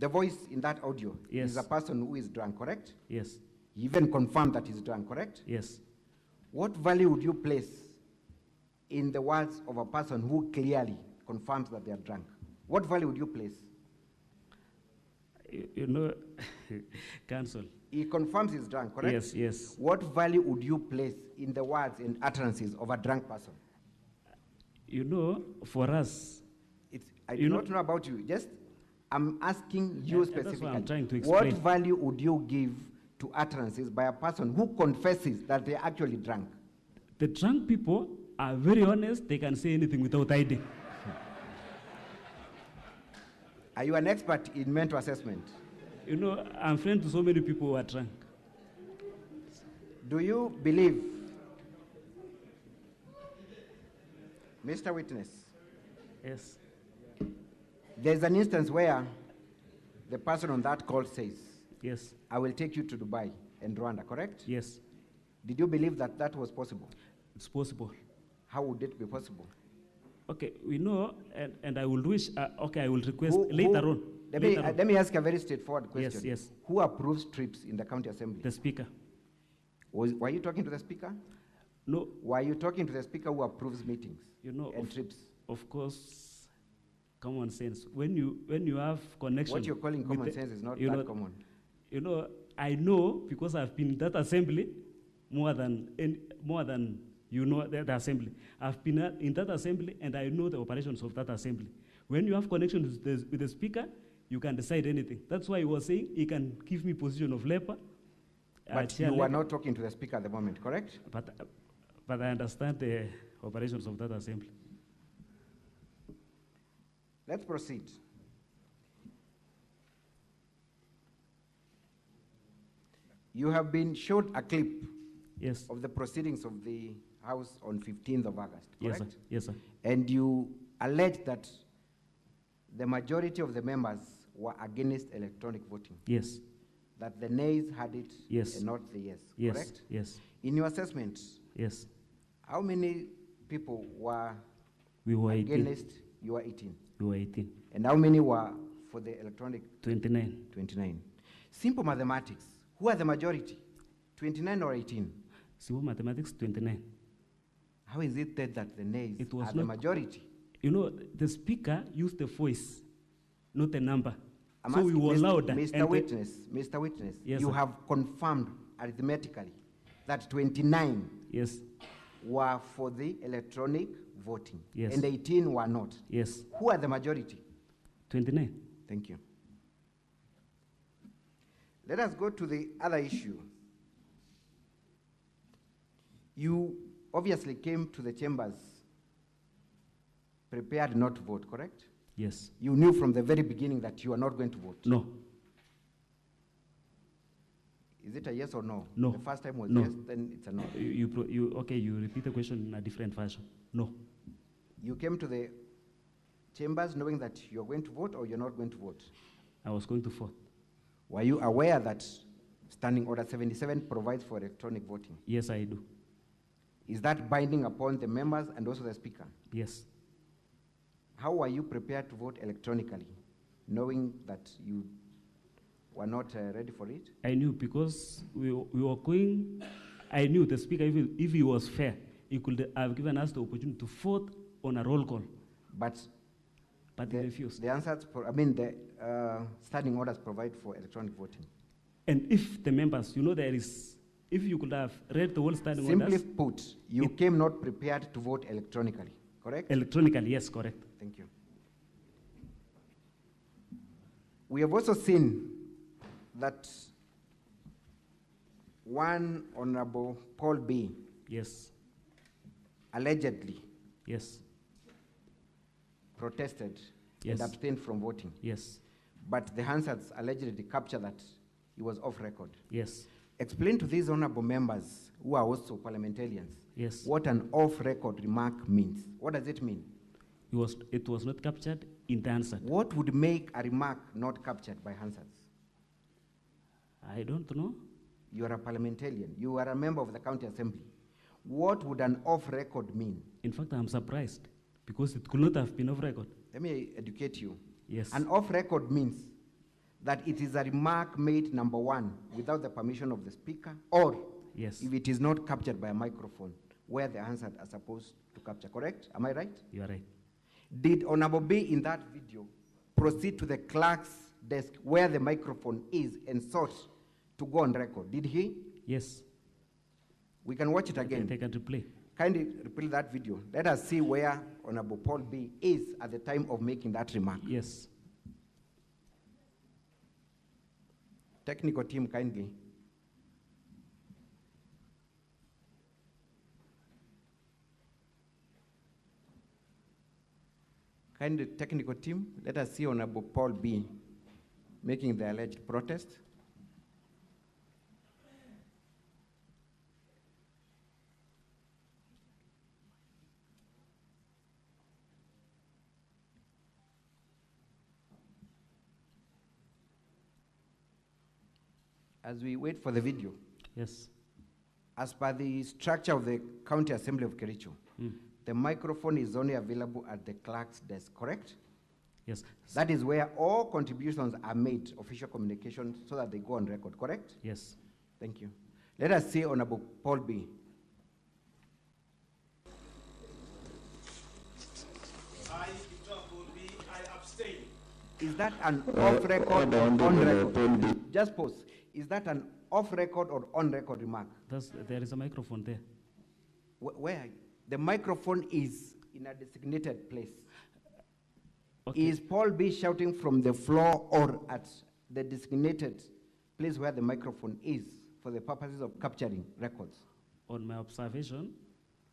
The voice in that audio Yes. is a person who is drunk, correct? Yes. He even confirmed that he's drunk, correct? Yes. What value would you place in the words of a person who clearly confirms that they are drunk? What value would you place? You know, counsel. He confirms he's drunk, correct? Yes, yes. What value would you place in the words and utterances of a drunk person? You know, for us, I do not know about you. Just, I'm asking you and specifically. that's what I'm trying to What explain. value would you give to utterances by a person who confesses that they're actually drunk? the drunk people are very honest. They can say anything without hiding. Are you an expert in mental assessment? You know, I'm friends to so many people who are drunk. Do you believe, Mr. Witness, Yes. there's an instance where the person on that call says, Yes. I will take you to Dubai and Rwanda, correct? Yes. Did you believe that that was possible? It's possible. How would it be possible? Okay, we know, and I will wish, okay, I will request later on. Let me ask a very straightforward question. Yes. Who approves trips in the county assembly? The speaker. Were you talking to the speaker? No. Were you talking to the speaker who approves meetings You know, and trips? Of course, common sense. When you have connection. What you're calling common sense is not that common. You know, I know because I've been in that assembly more than you know the assembly. I've been in that assembly and I know the operations of that assembly. When you have connection with the speaker, you can decide anything. That's why he was saying he can give me position of leper. But you were not talking to the speaker at the moment, correct? But I understand the operations of that assembly. Let's proceed. You have been showed a clip Yes. of the proceedings of the House on 15th of August, Yes, correct? sir. Yes, sir. And you allege that the majority of the members were against electronic voting, Yes. that the nays had it Yes. and not the yes, Yes. correct? Yes. In your assessment, Yes. how many people were We were 18. against? You were 18. We were 18. And how many were for the electronic? 29. 29. Simple mathematics. Who are the majority? 29 or 18? Simple mathematics, 29. How is it that the nays It was are the not- majority? You know, the speaker used the voice, not the number. I'm So we asking were louder. Mr. Witness, Yes, you sir. have confirmed arithmetically that 29 Yes. were for the electronic voting, Yes. and 18 were not. Yes. Who are the majority? 29. Thank you. Let us go to the other issue. You obviously came to the chambers prepared not to vote, correct? Yes. You knew from the very beginning that you are not going to vote. No. Is it a yes or no? No. The first time was No. yes, then it's a no. You repeat the question in a different fashion. No. You came to the chambers knowing that you're going to vote or you're not going to vote. I was going to vote. Were you aware that Standing Order 77 provides for electronic voting? Yes, I do. Is that binding upon the members and also the speaker? Yes. How were you prepared to vote electronically, knowing that you were not ready for it? I knew because we were going, I knew the speaker, if he was fair, he could have given us the opportunity to vote on a roll call. But he refused. The answers, the standing orders provide for electronic voting. And if the members, if you could have read the whole standing orders. Simply put, you came not prepared to vote electronically, correct? Electronically, yes, correct. Thank you. We have also seen that one Honorable Paul B. Yes. Allegedly. Yes. Protested Yes. and abstained from voting. Yes. But the Hansards allegedly captured that he was off record. Yes. Explain to these honorable members who are also parliamentarians Yes. what an off-record remark means. What does it mean? It was not captured in the Hansard. What would make a remark not captured by Hansards? I don't know. You are a parliamentarian. You are a member of the county assembly. What would an off-record mean? In fact, I'm surprised because it could not have been off record. Let me educate you. Yes. An off-record means that it is a remark made, number one, without the permission of the speaker, or Yes. if it is not captured by a microphone, where the answers are supposed to capture, correct? Am I right? You are right. Did Honorable B in that video proceed to the clerk's desk where the microphone is and sought to go on record? Did he? Yes. We can watch it again. They can replay. Kindly replay that video. Let us see where Honorable Paul B is at the time of making that remark. Yes. Technical team, kindly. Kindly, technical team, let us see Honorable Paul B making the alleged protest. As we wait for the video, Yes. as per the structure of the County Assembly of Kericho, the microphone is only available at the clerk's desk, correct? Yes. That is where all contributions are made, official communications, so that they go on record, correct? Yes. Thank you. Let us see Honorable Paul B. I, Paul B, I abstain. Is that an off record or on record? Just pause. Is that an off record or on record remark? There is a microphone there. Where? The microphone is in a designated place. Okay. Is Paul B shouting from the floor or at the designated place where the microphone is for the purposes of capturing records? On my observation,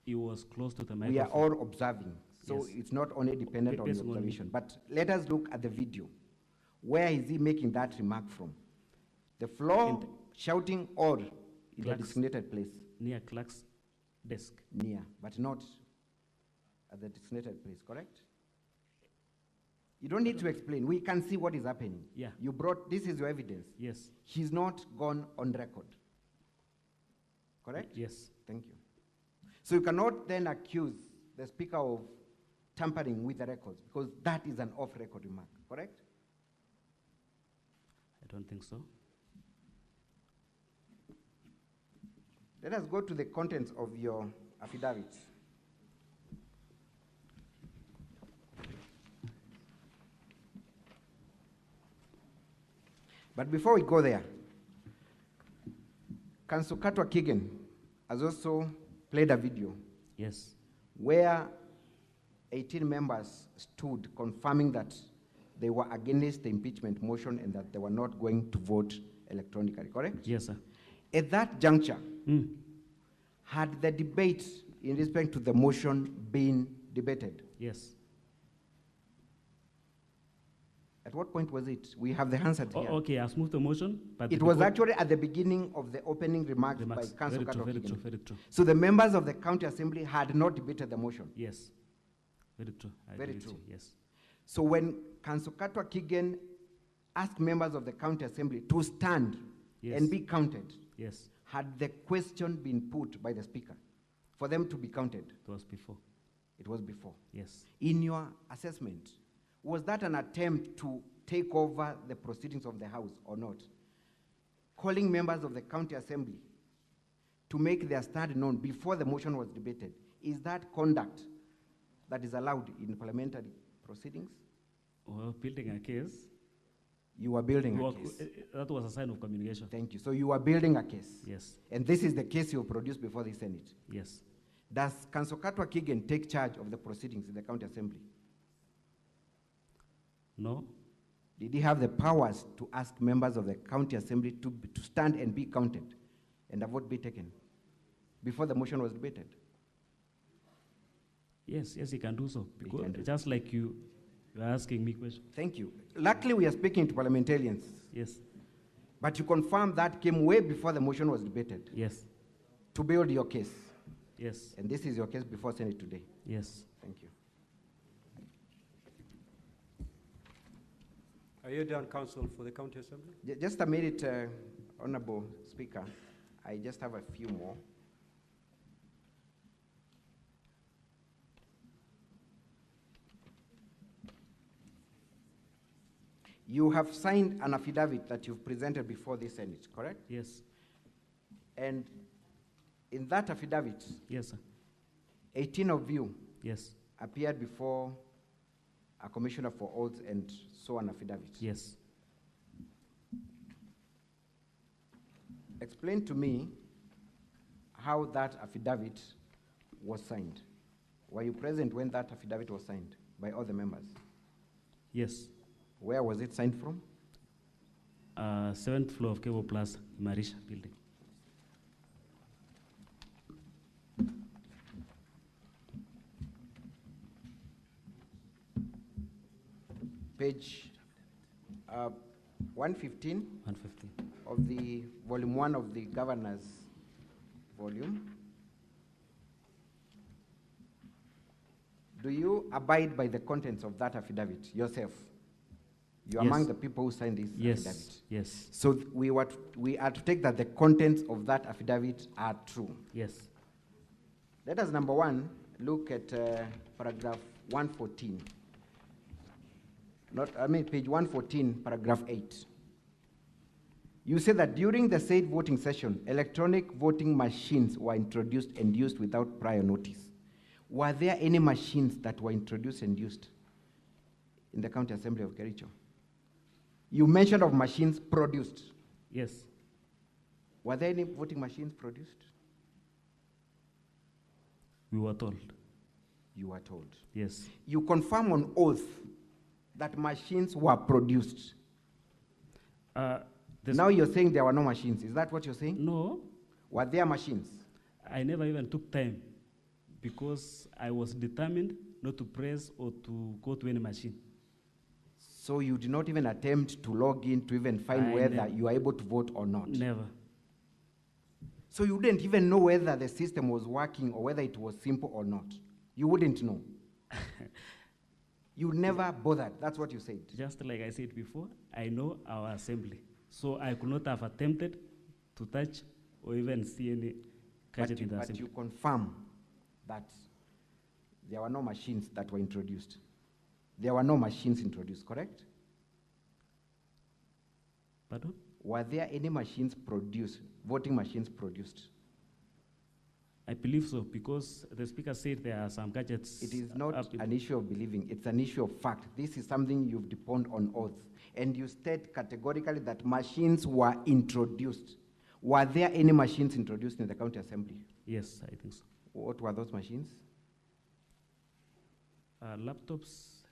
he was close to the We microphone. are all observing, so Yes. it's not only dependent on the Based on me. observation. But let us look at the video. Where is he making that remark from? The floor, shouting, or in the Clerk's- designated place? Near clerk's desk. Near, but not at the designated place, correct? You don't need to explain. We can see what is happening. Yeah. You brought, this is your evidence. Yes. He's not gone on record. Correct? Yes. Thank you. So you cannot then accuse the speaker of tampering with the records, because that is an off-record remark, correct? I don't think so. Let us go to the contents of your affidavit. But before we go there, Council Katwa Kigen has also played a video Yes. where 18 members stood confirming that they were against the impeachment motion and that they were not going to vote electronically, correct? Yes, sir. At that juncture, Mm. had the debate in respect to the motion been debated? Yes. At what point was it? We have the answer here. Okay, I've moved the motion, but It was actually at the beginning of the opening remarks by remarks. Council Very true, very Katwa true, Kigen. very true. So the members of the county assembly had not debated the motion. Yes. Very true. I Very agree with true. you. Yes. So when Council Katwa Kigen asked members of the county assembly to stand Yes. and be counted, Yes. had the question been put by the speaker for them to be counted? It was before. It was before. Yes. In your assessment, was that an attempt to take over the proceedings of the House or not? Calling members of the county assembly to make their stand known before the motion was debated, is that conduct that is allowed in parliamentary proceedings? Well, building a case. You are building a Well, case. that was a sign of communication. Thank you. So you are building a case. Yes. And this is the case you produced before the Senate. Yes. Does Council Katwa Kigen take charge of the proceedings in the county assembly? No. Did he have the powers to ask members of the county assembly to stand and be counted and a vote be taken before the motion was debated? Yes, yes, he can do so. He Because can do. just like you are asking me questions. Thank you. Luckily, we are speaking to parliamentarians, Yes. but you confirm that came way before the motion was debated Yes. to build your case. Yes. And this is your case before Senate today. Yes. Thank you. Are you done, counsel, for the county assembly? Just a minute, Honorable Speaker. I just have a few more. You have signed an affidavit that you've presented before the Senate, correct? Yes. And in that affidavit, Yes, sir. 18 of you Yes. appeared before a commissioner for oaths and saw an affidavit. Yes. Explain to me how that affidavit was signed. Were you present when that affidavit was signed by all the members? Yes. Where was it signed from? 7th floor of Cable Plaza, Marisha building. Page 115 150. of the volume 1 of the governor's volume. Do you abide by the contents of that affidavit yourself? You're Yes. among the people who signed this affidavit. Yes. Yes. So we are to take that the contents of that affidavit are true. Yes. Let us, number one, look at paragraph 114. Page 114, paragraph 8. You say that during the said voting session, electronic voting machines were introduced and used without prior notice. Were there any machines that were introduced and used in the County Assembly of Kericho? You mentioned of machines produced. Yes. Were there any voting machines produced? We were told. You were told. Yes. You confirm on oath that machines were produced. Now you're saying there were no machines. Is that what you're saying? No, Were there machines? I never even took time because I was determined not to press or to go to any machine. So you did not even attempt to log in to even find I whether never. you are able to vote or not? Never. So you didn't even know whether the system was working or whether it was simple or not? You wouldn't know? You never bothered, that's what you said? Just like I said before, I know our assembly. So I could not have attempted to touch or even see any gadget in the But assembly. you confirm that there were no machines that were introduced. There were no machines introduced, correct? Pardon? Were there any machines produced, voting machines produced? I believe so because the speaker said there are some gadgets. It is not up in- an issue of believing, it's an issue of fact. This is something you've deponed on oath. And you state categorically that machines were introduced. Were there any machines introduced in the county assembly? Yes, I think so. What were those machines? Laptops,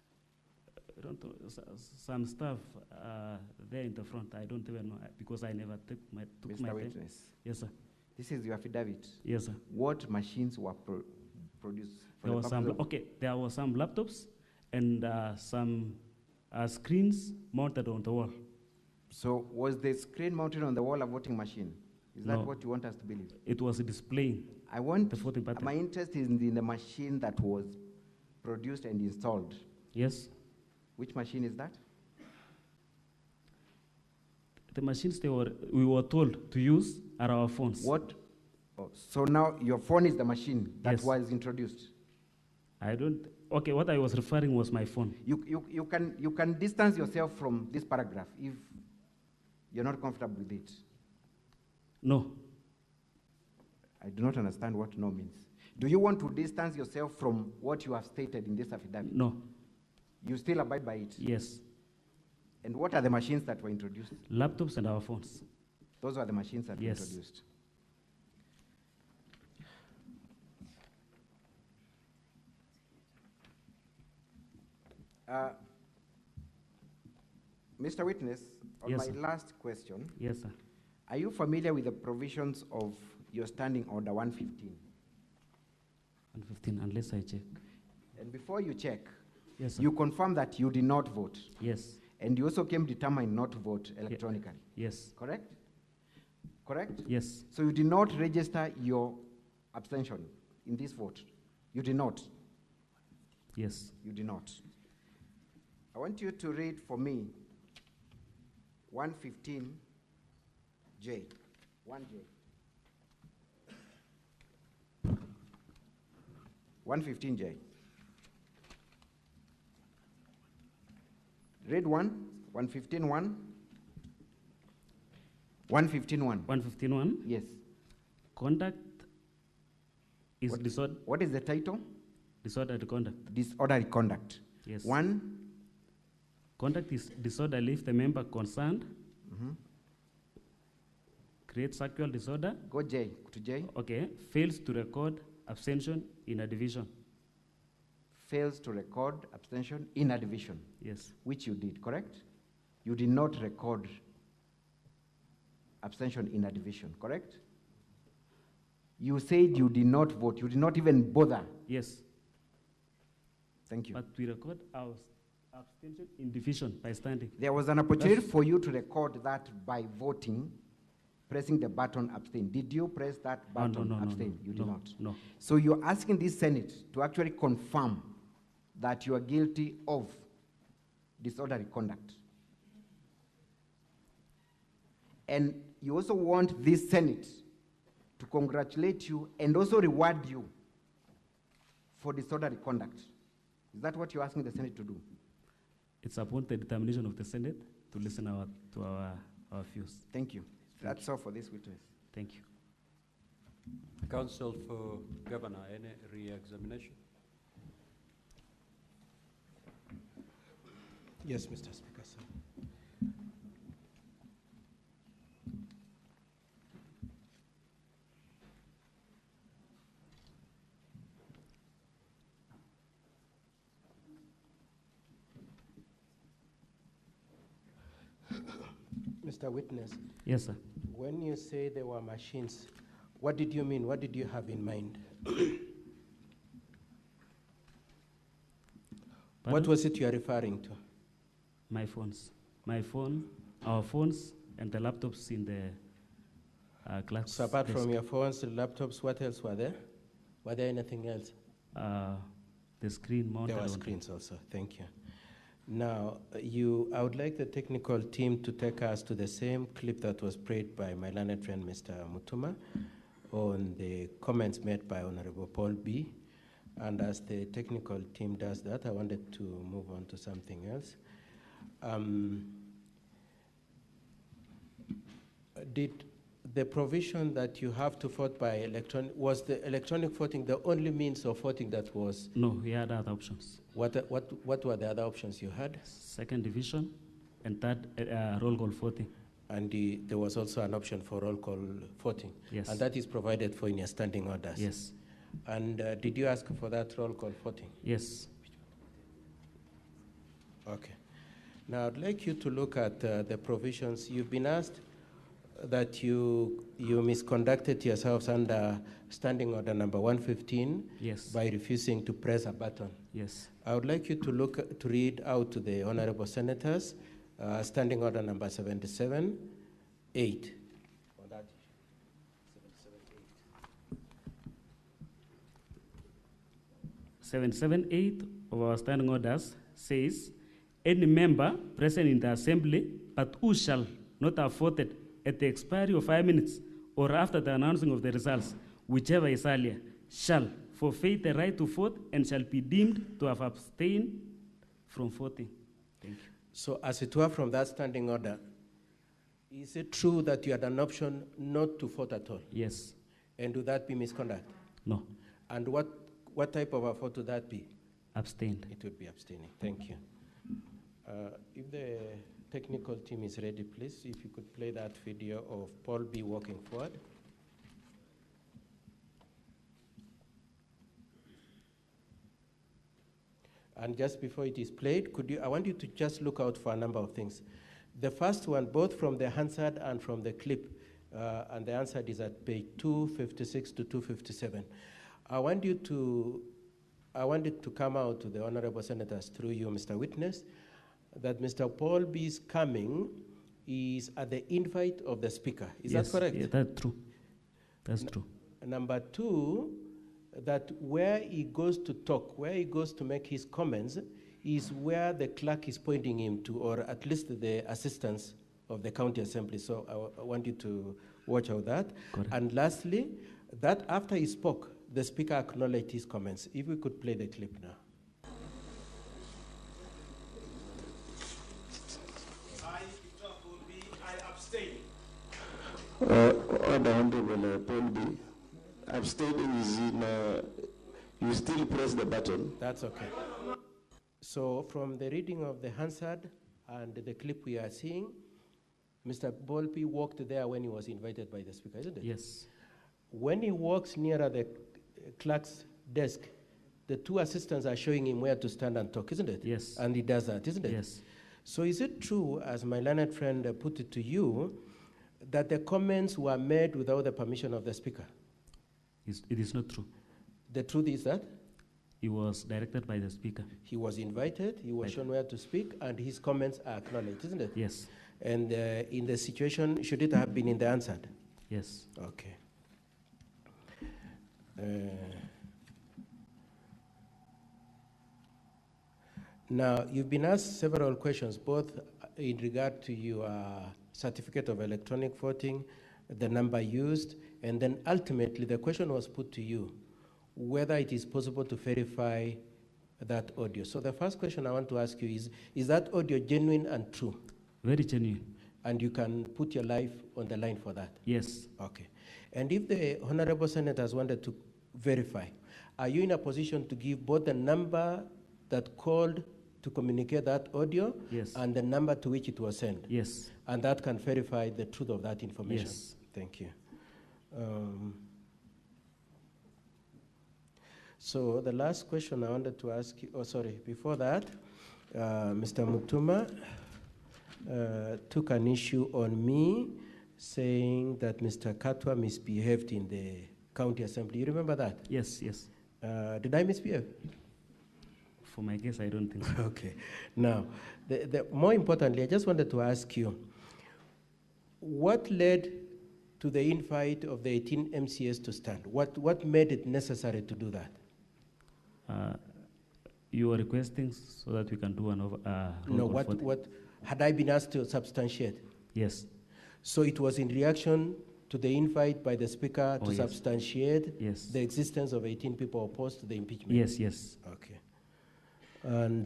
I don't know, some stuff there in the front. I don't even know because I never took my Mr. time. Witness, Yes, sir. this is your affidavit. Yes, sir. What machines were produced for There the was purpose some. of- Okay, there were some laptops and some screens mounted on the wall. So was the screen mounted on the wall a voting machine? Is that No. what you want us to believe? It was displaying I want, the voting pattern. my interest is in the machine that was produced and installed. Yes. Which machine is that? The machines we were told to use are our phones. What? Oh, so now your phone is the machine that Yes. was introduced. I don't. Okay, what I was referring was my phone. You can distance yourself from this paragraph if you're not comfortable with it. No. I do not understand what no means. Do you want to distance yourself from what you have stated in this affidavit? No. You still abide by it? Yes. And what are the machines that were introduced? Laptops and our phones. Those are the machines that were Yes. introduced. Mr. Witness, on Yes, my sir. last question, Yes, sir. are you familiar with the provisions of your standing order 115? 115, unless I check. And before you check, Yes, sir. you confirm that you did not vote. Yes. And you also came determined not to vote electronically. Yes. Correct? Correct? Yes. So you did not register your abstention in this vote. You did not. Yes. You did not. I want you to read for me 115J. 1J. 115J. Read 1. 115.1. 115.1. 115.1. Yes. Conduct is disorder. What is the title? Disorderly conduct. Disorderly conduct. Yes. 1. Conduct is disorderly if the member concerned Mhm. creates actual disorder. Go J to J. Okay. Fails to record abstention in a division. Fails to record abstention in a division, Yes. which you did, correct? You did not record abstention in a division, correct? You said you did not vote. You did not even bother. Yes. Thank you. But we record our abstention in division by standing. There was an opportunity for you to record that by voting, pressing the button abstain. Did you press that button no, abstain? no, You did no, not. no. So you're asking this Senate to actually confirm that you are guilty of disorderly conduct. And you also want this Senate to congratulate you and also reward you for disorderly conduct. Is that what you're asking the Senate to do? It's upon the determination of the Senate to listen to our views. Thank you. That's all for this witness. Thank you. Counsel for Governor, any re-examination? Yes, Mr. Speaker, sir. Mr. Witness, Yes, sir. when you say there were machines, what did you mean? What did you have in mind? What Pardon? was it you are referring to? My phones. My phone, our phones, and the laptops in the class. So apart desk. from your phones, the laptops, what else were there? Were there anything else? The screen mounted. There were on the- screens also. Thank you. Now, I would like the technical team to take us to the same clip that was played by my learned friend, Mr. Mutuma, on the comments made by Honorable Paul B. And as the technical team does that, I wanted to move on to something else. Did the provision that you have to vote by electronic, was the electronic voting the only means of voting that was? No, we had other options. What were the other options you had? Second division and third roll call voting. And there was also an option for roll call voting. Yes. And that is provided for in your standing orders. Yes. And did you ask for that roll call voting? Yes. Okay. Now I'd like you to look at the provisions. You've been asked that you misconducted yourselves under standing order number 115 Yes. by refusing to press a button. Yes. I would like you to read out to the honorable senators standing order number 77-8. On that issue. 778 of our standing orders says, any member present in the assembly, but who shall not have voted at the expiry of 5 minutes or after the announcing of the results, whichever is earlier, shall forfeit the right to vote and shall be deemed to have abstained from voting. Thank you. So as it were from that standing order, is it true that you had an option not to vote at all? Yes. And would that be misconduct? No. And what type of a vote would that be? Abstained. It would be abstaining. Thank you. If the technical team is ready, please, if you could play that video of Paul B. walking forward. And just before it is played, I want you to just look out for a number of things. The first one, both from the Hansard and from the clip, and the Hansard is at page 256 to 257. I want it to come out to the honorable senators through you, Mr. Witness, that Mr. Paul B's coming is at the invite of the speaker. Is Yes, that correct? Yeah, that's true. That's true. Number two, that where he goes to talk, where he goes to make his comments, is where the clerk is pointing him to, or at least the assistants of the county assembly. So I want you to watch out that. Correct. And lastly, that after he spoke, the speaker acknowledged his comments. If we could play the clip now. Order, Honorable Paul B. Abstaining is in, you still press the button. That's okay. So from the reading of the Hansard and the clip we are seeing, Mr. Bolpi walked there when he was invited by the speaker, isn't it? Yes. When he walks nearer the clerk's desk, the two assistants are showing him where to stand and talk, isn't it? Yes. And he does that, isn't it? Yes. So is it true, as my learned friend put it to you, that the comments were made without the permission of the speaker? It is not true. The truth is that He was directed by the speaker. he was invited, he was Right. shown where to speak, and his comments are acknowledged, isn't it? Yes. And in the situation, should it have been in the answered? Yes. Okay. Now, you've been asked several questions, both in regard to your certificate of electronic voting, the number used, and then ultimately the question was put to you whether it is possible to verify that audio. So the first question I want to ask you is that audio genuine and true? Very genuine. And you can put your life on the line for that? Yes. Okay. And if the honorable senators wanted to verify, are you in a position to give both the number that called to communicate that audio Yes. and the number to which it was sent? Yes. And that can verify the truth of that information? Yes. Thank you. So the last question I wanted to ask you, before that, Mr. Mutuma took an issue on me saying that Mr. Katwa misbehaved in the county assembly. You remember that? Yes, yes. Did I misbehave? For my guess, I don't think so. Okay. Now, more importantly, I just wanted to ask you, what led to the invite of the 18 MCS to stand? What made it necessary to do that? You are requesting so that we can do an No, what had I been asked to substantiate? Yes. So it was in reaction to the invite by the speaker to Yes. substantiate Yes. the existence of 18 people opposed to the impeachment? Yes, yes. Okay. And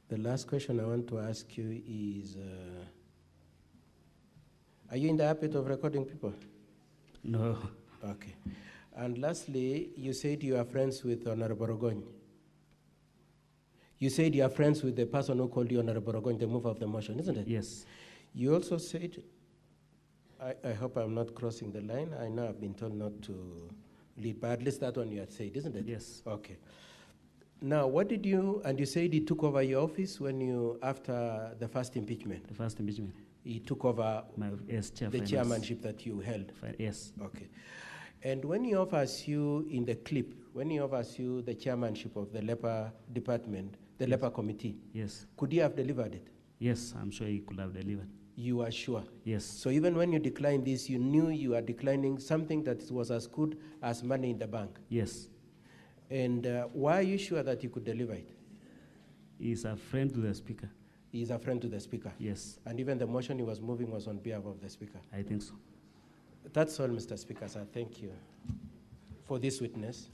the last question I want to ask you is, are you in the habit of recording people? No. Okay. And lastly, you said you are friends with Honorable Rogoñ. You said you are friends with the person who called you Honorable Rogoñ, the mover of the motion, isn't it? Yes. You also said, I hope I'm not crossing the line. I know I've been told not to lead, but at least that one you had said, isn't it? Yes. Okay. Now, what did you, and you said he took over your office when you, after the first impeachment? The first impeachment. He took over Chair the finance. chairmanship that you held? Yes. Okay. And when he offers you, in the clip, when he offers you the chairmanship of the leper department, the leper committee, Yes. could he have delivered it? Yes, I'm sure he could have delivered. You are sure? Yes. So even when you declined this, you knew you are declining something that was as good as money in the bank? Yes. And why are you sure that you could deliver it? He's a friend to the speaker. He is a friend to the speaker? Yes. And even the motion he was moving was on behalf of the speaker? I think so. That's all, Mr. Speaker, sir. Thank you for this witness.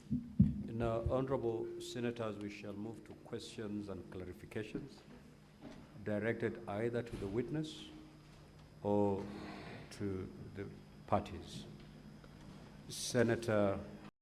Now, honorable senators, we shall move to questions and clarifications directed either to the witness or to the parties. Senator